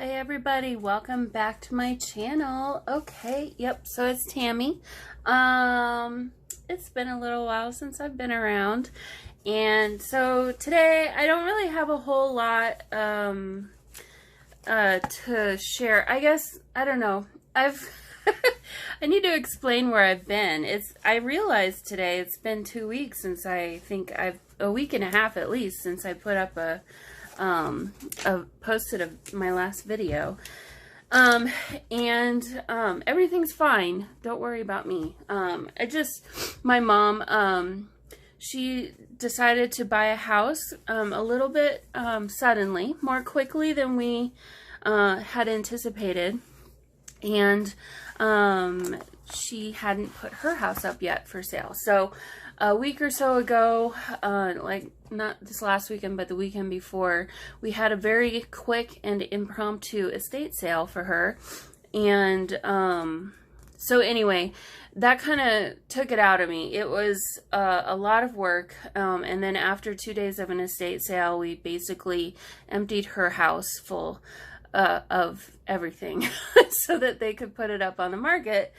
Hey everybody, welcome back to my channel. Okay, yep, so it's Tammy. It's been a little while since I've been around, and so today I don't really have a whole lot to share. I guess, I don't know, I've I need to explain where I've been. I realized today it's been 2 weeks since a week and a half at least since I put up posted my last video. Everything's fine. Don't worry about me. My mom, she decided to buy a house, a little bit, suddenly, more quickly than we, had anticipated. And, she hadn't put her house up yet for sale. So a week or so ago, like not this last weekend, but the weekend before, we had a very quick and impromptu estate sale for her. And so anyway, that kind of took it out of me. It was a lot of work. And then after 2 days of an estate sale, we basically emptied her house full of everything so that they could put it up on the market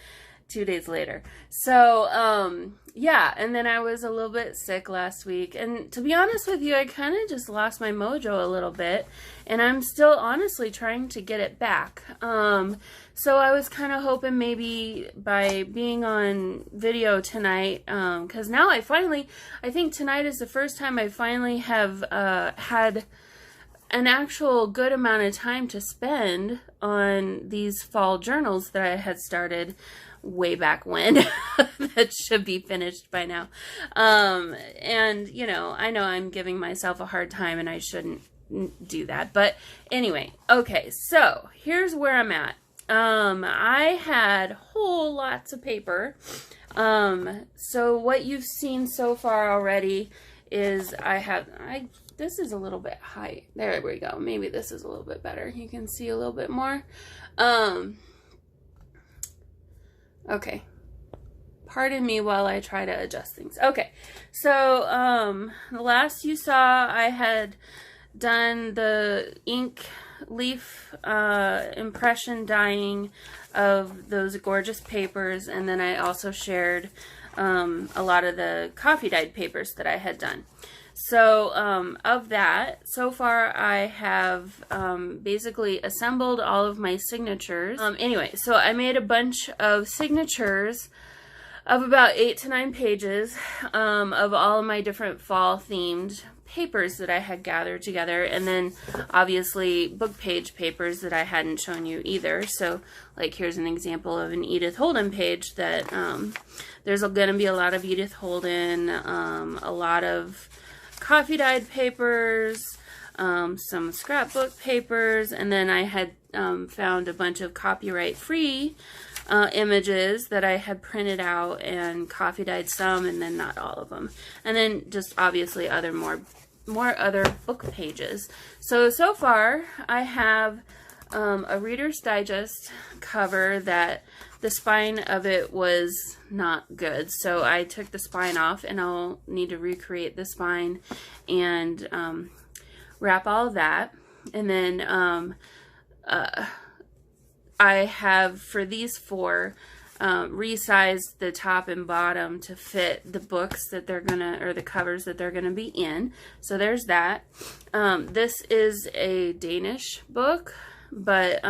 2 days later. So, yeah, and then I was a little bit sick last week, and to be honest with you, I kind of just lost my mojo a little bit, and I'm still honestly trying to get it back. So I was kind of hoping maybe by being on video tonight, because now I think tonight is the first time I finally have had an actual good amount of time to spend on these fall journals that I had started way back when that should be finished by now. And you know, I know I'm giving myself a hard time and I shouldn't do that, but anyway, okay, so here's where I'm at. I had whole lots of paper. So what you've seen so far already is this is a little bit high. There we go. Maybe this is a little bit better. You can see a little bit more. Okay. Pardon me while I try to adjust things. Okay. So, the last you saw, I had done the ink leaf impression dyeing of those gorgeous papers, and then I also shared a lot of the coffee dyed papers that I had done. So, of that, so far I have basically assembled all of my signatures. Anyway, so I made a bunch of signatures of about 8 to 9 pages of all of my different fall themed papers that I had gathered together, and then obviously book page papers that I hadn't shown you either. So like here's an example of an Edith Holden page that there's going to be a lot of Edith Holden, a lot of coffee dyed papers, some scrapbook papers, and then I had found a bunch of copyright free images that I had printed out and coffee dyed some, and then not all of them, and then just obviously more other book pages. So far I have a Reader's Digest cover that the spine of it was not good, so I took the spine off, and I'll need to recreate the spine and wrap all of that. And then I have, for these 4, resized the top and bottom to fit the books that they're gonna, or the covers that they're gonna be in. So there's that. This is a Danish book, but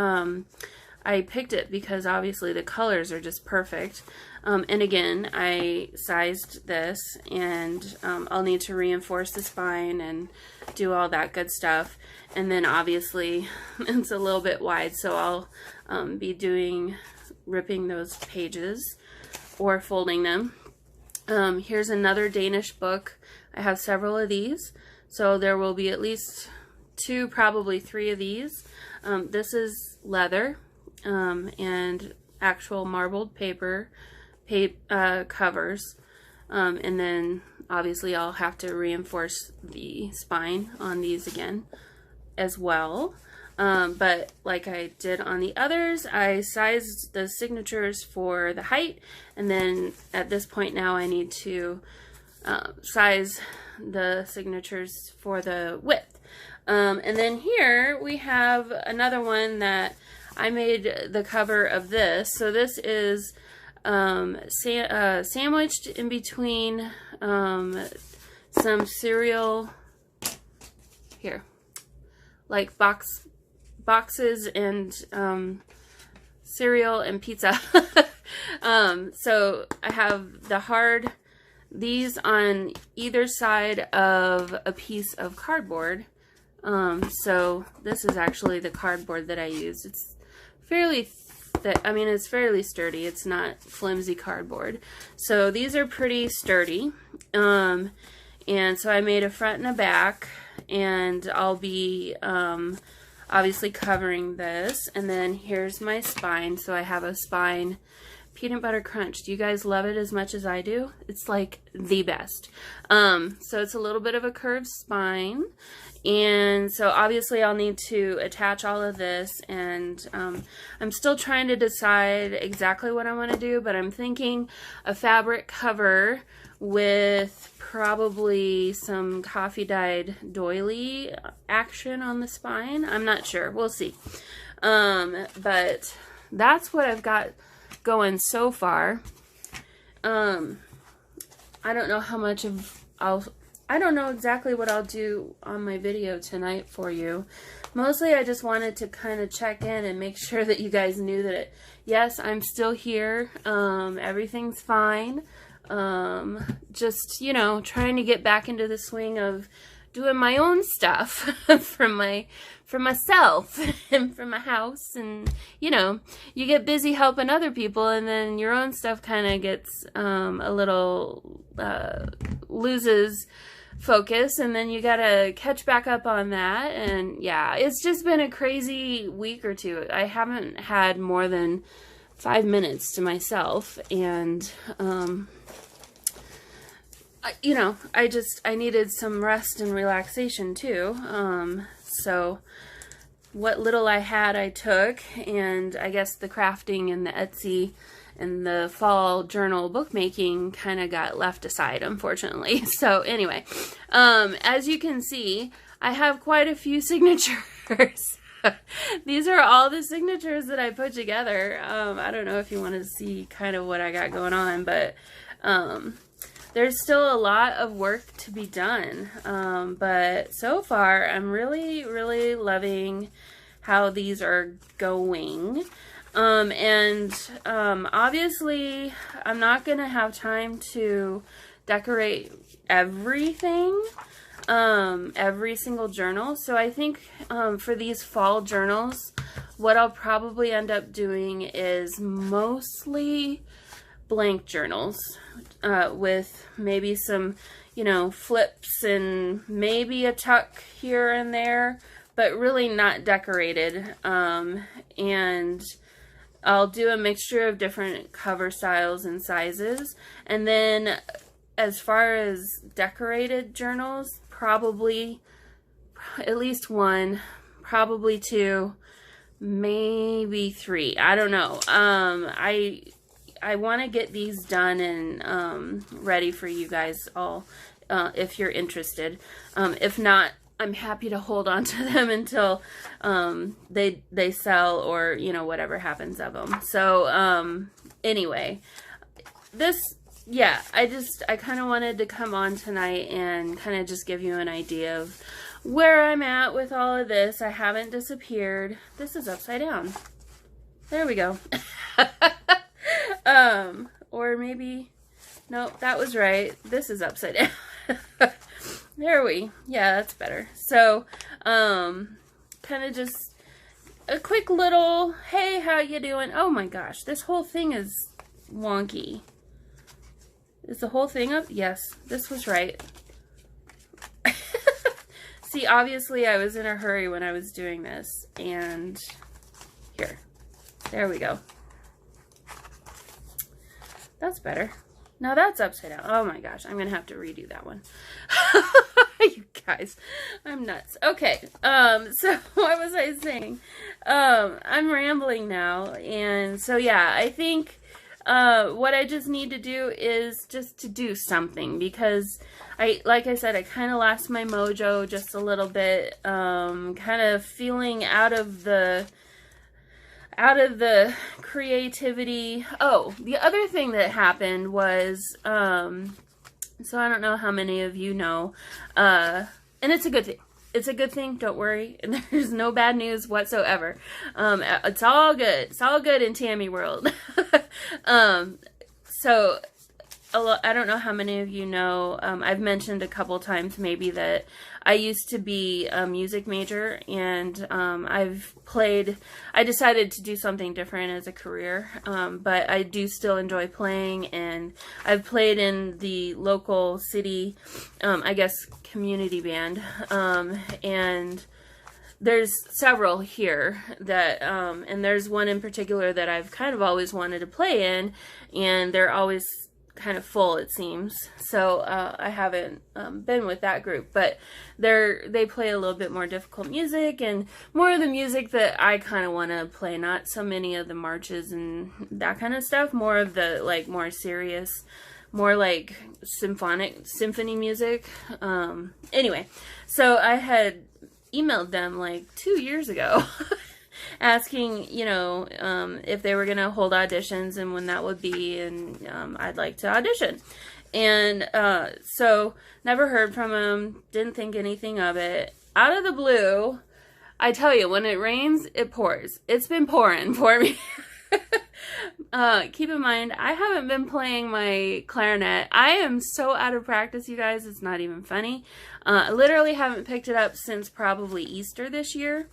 I picked it because obviously the colors are just perfect. And again, I sized this, and I'll need to reinforce the spine and do all that good stuff. And then obviously it's a little bit wide, so I'll be ripping those pages or folding them. Here's another Danish book. I have several of these, so there will be at least 2, probably 3 of these. This is leather and actual marbled paper covers, and then obviously I'll have to reinforce the spine on these again as well. But like I did on the others, I sized the signatures for the height, and then at this point now I need to size the signatures for the width. And then here we have another one that I made the cover of this. So this is sandwiched in between some cereal, here, like boxes and cereal and pizza. So I have these on either side of a piece of cardboard. So this is actually the cardboard that I used. It's fairly thick. I mean, it's fairly sturdy. It's not flimsy cardboard. So these are pretty sturdy. And so I made a front and a back, and I'll be obviously covering this. And then here's my spine. So I have a spine peanut butter crunch. Do you guys love it as much as I do? It's like the best. So it's a little bit of a curved spine. And so obviously I'll need to attach all of this, and I'm still trying to decide exactly what I want to do, but I'm thinking a fabric cover with probably some coffee dyed doily action on the spine. I'm not sure. We'll see. But that's what I've got going so far. I don't know how much of I don't know exactly what I'll do on my video tonight for you. Mostly I just wanted to kind of check in and make sure that you guys knew that yes, I'm still here. Everything's fine. Just, you know, trying to get back into the swing of doing my own stuff for myself and for my house. And, you know, you get busy helping other people, and then your own stuff kind of gets a little loses focus, and then you gotta catch back up on that. And yeah, it's just been a crazy week or two. I haven't had more than 5 minutes to myself, and you know, I needed some rest and relaxation too. So what little I had I took, and I guess the crafting and the Etsy and the fall journal bookmaking kind of got left aside, unfortunately. So anyway, as you can see, I have quite a few signatures. These are all the signatures that I put together. I don't know if you want to see kind of what I got going on, but there's still a lot of work to be done. But so far, I'm really, really loving how these are going. Obviously I'm not gonna have time to decorate everything, every single journal. So I think for these fall journals, what I'll probably end up doing is mostly blank journals with maybe some, you know, flips and maybe a tuck here and there, but really not decorated. And I'll do a mixture of different cover styles and sizes. And then as far as decorated journals, probably at least one, probably two, maybe three. I don't know. I want to get these done and ready for you guys all if you're interested. If not, I'm happy to hold on to them until they sell, or, you know, whatever happens of them. So anyway, yeah, I kind of wanted to come on tonight and kind of just give you an idea of where I'm at with all of this. I haven't disappeared. This is upside down. There we go. Or maybe, nope, that was right. This is upside down. Yeah, that's better. So, kind of just a quick little, hey, how you doing? Oh my gosh, this whole thing is wonky. Is the whole thing up? Yes, this was right. See, obviously I was in a hurry when I was doing this, and there we go. That's better. Now that's upside down. Oh my gosh, I'm gonna have to redo that one. You guys, I'm nuts. Okay, so what was I saying? I'm rambling now, and so yeah, I think what I just need to do is just to do something, because like I said, I kind of lost my mojo just a little bit, kind of feeling out of the creativity. Oh, the other thing that happened was, so I don't know how many of you know, and it's a good thing. It's a good thing, don't worry. And there's no bad news whatsoever. It's all good. It's all good in Tammy world. So I don't know how many of you know, I've mentioned a couple times maybe that I used to be a music major, and I decided to do something different as a career, but I do still enjoy playing, and I've played in the local city, I guess, community band, and there's several here that, and there's one in particular that I've kind of always wanted to play in, and they're always kind of full, it seems. So I haven't been with that group, but they play a little bit more difficult music, and more of the music that I kind of want to play, not so many of the marches and that kind of stuff, more of the like more serious, more like symphony music. Anyway, so I had emailed them like 2 years ago asking, you know, if they were going to hold auditions and when that would be, and I'd like to audition. And so never heard from them, didn't think anything of it. Out of the blue, I tell you, when it rains, it pours. It's been pouring for me. Keep in mind, I haven't been playing my clarinet. I am so out of practice, you guys, it's not even funny. I literally haven't picked it up since probably Easter this year,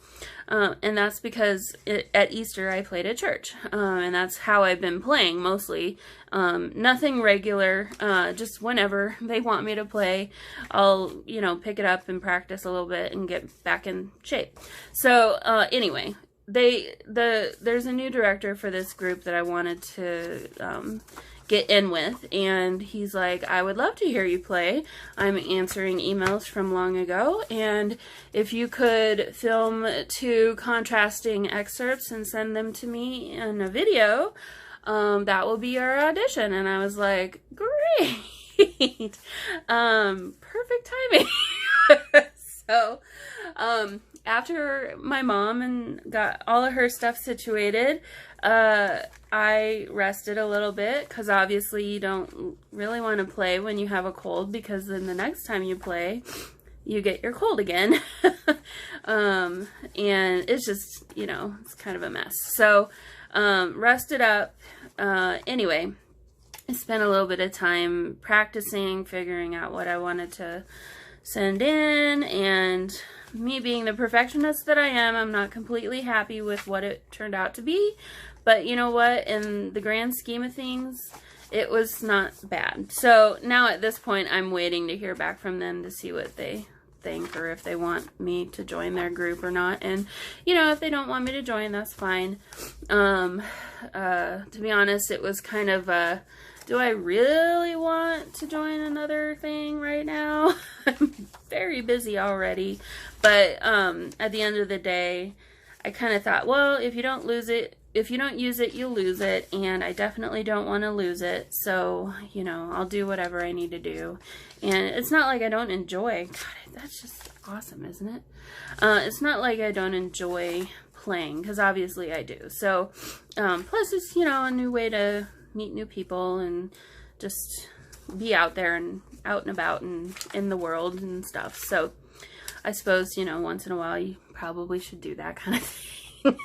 and that's because at Easter I played at church, and that's how I've been playing mostly. Nothing regular, just whenever they want me to play, I'll, you know, pick it up and practice a little bit and get back in shape. So, anyway, there's a new director for this group that I wanted to get in with, and he's like, I would love to hear you play. I'm answering emails from long ago, and if you could film 2 contrasting excerpts and send them to me in a video, that will be our audition. And I was like, great. Perfect timing. So after my mom and got all of her stuff situated, I rested a little bit, because obviously you don't really want to play when you have a cold, because then the next time you play, you get your cold again. And it's just, you know, it's kind of a mess. So, rested up. Anyway, I spent a little bit of time practicing, figuring out what I wanted to send in, and me being the perfectionist that I am, I'm not completely happy with what it turned out to be, but you know what, in the grand scheme of things, it was not bad. So now at this point, I'm waiting to hear back from them to see what they think, or if they want me to join their group or not. And you know, if they don't want me to join, that's fine. To be honest, it was kind of do I really want to join another thing right now? I'm very busy already. But at the end of the day, I kind of thought, well, if you don't use it, you'll lose it. And I definitely don't want to lose it. So, you know, I'll do whatever I need to do. And it's not like I don't enjoy. God, that's just awesome, isn't it? It's not like I don't enjoy playing, because obviously I do. So, plus it's, you know, a new way to meet new people and just be out there and out and about and in the world and stuff. So I suppose, you know, once in a while you probably should do that kind of thing.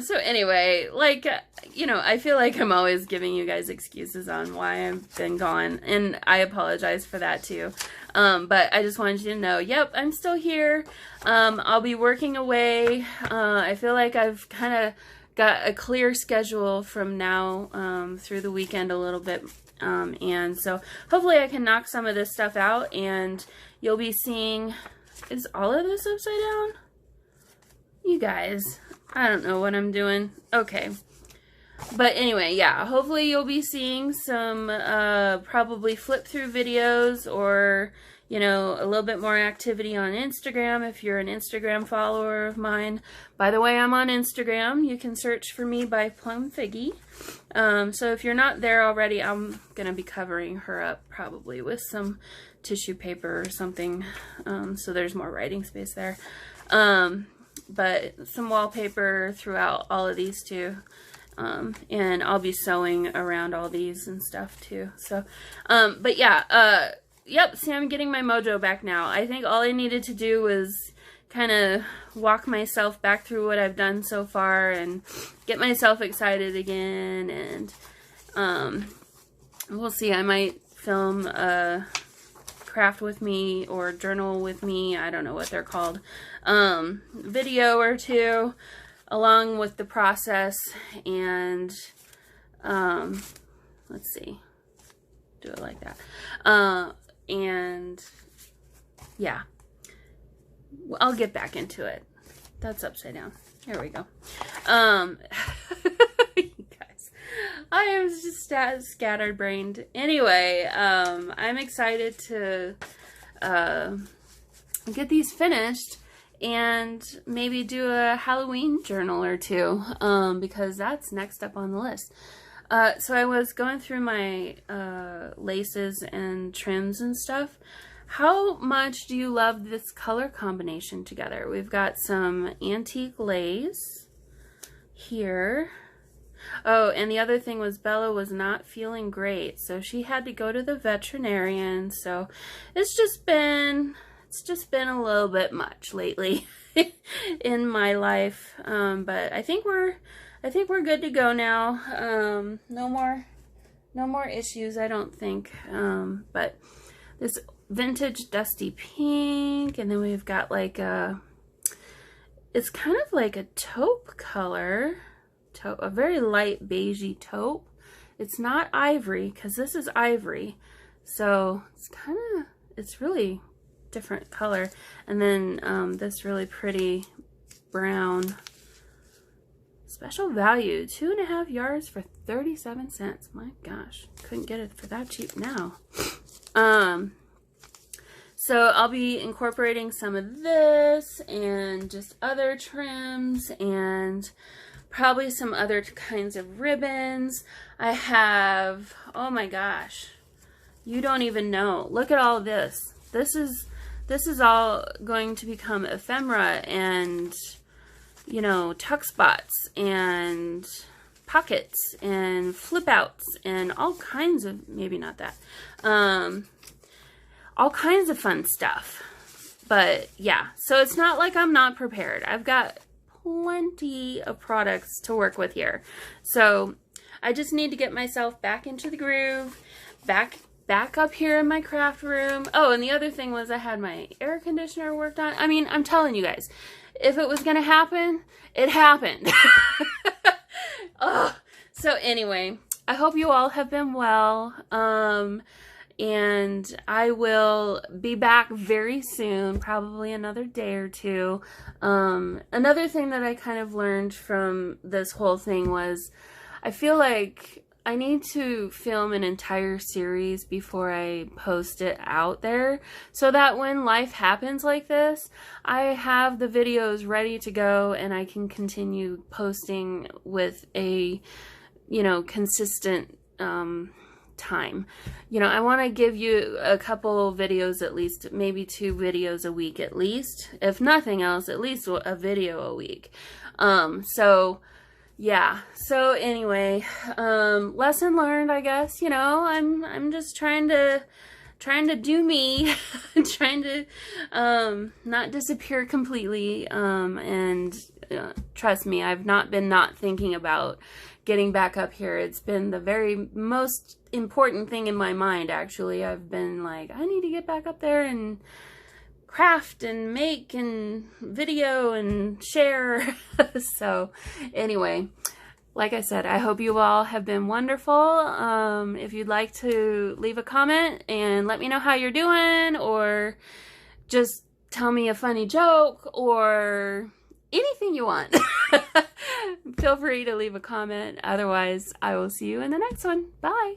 So anyway, like, you know, I feel like I'm always giving you guys excuses on why I've been gone, and I apologize for that too. But I just wanted you to know, yep, I'm still here. I'll be working away. I feel like I've kind of got a clear schedule from now through the weekend a little bit, and so hopefully I can knock some of this stuff out, and you'll be seeing, is all of this upside down? You guys, I don't know what I'm doing. Okay, but anyway, yeah, hopefully you'll be seeing some probably flip through videos, or you know, a little bit more activity on Instagram if you're an Instagram follower of mine. By the way, I'm on Instagram. You can search for me by Plum Figgy. So if you're not there already, I'm going to be covering her up probably with some tissue paper or something, so there's more writing space there. But some wallpaper throughout all of these too. And I'll be sewing around all these and stuff too. So, but yeah, yep, see, I'm getting my mojo back now. I think all I needed to do was kind of walk myself back through what I've done so far and get myself excited again. And, we'll see, I might film a craft with me or journal with me, I don't know what they're called, video or two along with the process. And let's see, do it like that. And yeah, I'll get back into it. That's upside down. Here we go. You guys, I am just scattered brained. Anyway, I'm excited to get these finished and maybe do a Halloween journal or two, because that's next up on the list. So I was going through my laces and trims and stuff. How much do you love this color combination together? We've got some antique lace here. Oh, and the other thing was Bella was not feeling great, so she had to go to the veterinarian. So it's just been a little bit much lately in my life. But I think we're good to go now. No more issues, I don't think. But this vintage dusty pink, and then we've got like it's kind of like a taupe color, a very light beigey taupe. It's not ivory, because this is ivory, so it's really different color. And then this really pretty brown. Special value, 2.5 yards for 37 cents. My gosh, couldn't get it for that cheap now. So I'll be incorporating some of this and just other trims and probably some other kinds of ribbons. I have, oh my gosh, you don't even know. Look at all of this. This is all going to become ephemera and, you know, tuck spots and pockets and flip outs and all kinds of, maybe not that, all kinds of fun stuff. But yeah, so it's not like I'm not prepared. I've got plenty of products to work with here. So I just need to get myself back into the groove, back up here in my craft room. Oh, and the other thing was I had my air conditioner worked on. I mean, I'm telling you guys, if it was going to happen, it happened. Oh, so anyway, I hope you all have been well. And I will be back very soon, probably another day or two. Another thing that I kind of learned from this whole thing was I feel like I need to film an entire series before I post it out there, so that when life happens like this, I have the videos ready to go and I can continue posting with a, you know, consistent time. You know, I want to give you a couple videos, at least maybe 2 videos a week at least, if nothing else, at least a video a week. So yeah, so anyway, lesson learned, I guess. You know, I'm just trying to do me, trying to not disappear completely, and trust me, I've not been not thinking about getting back up here. It's been the very most important thing in my mind, actually. I've been like, I need to get back up there and craft and make and video and share. So anyway, like I said, I hope you all have been wonderful. If you'd like to leave a comment and let me know how you're doing, or just tell me a funny joke, or anything you want, feel free to leave a comment. Otherwise, I will see you in the next one. Bye.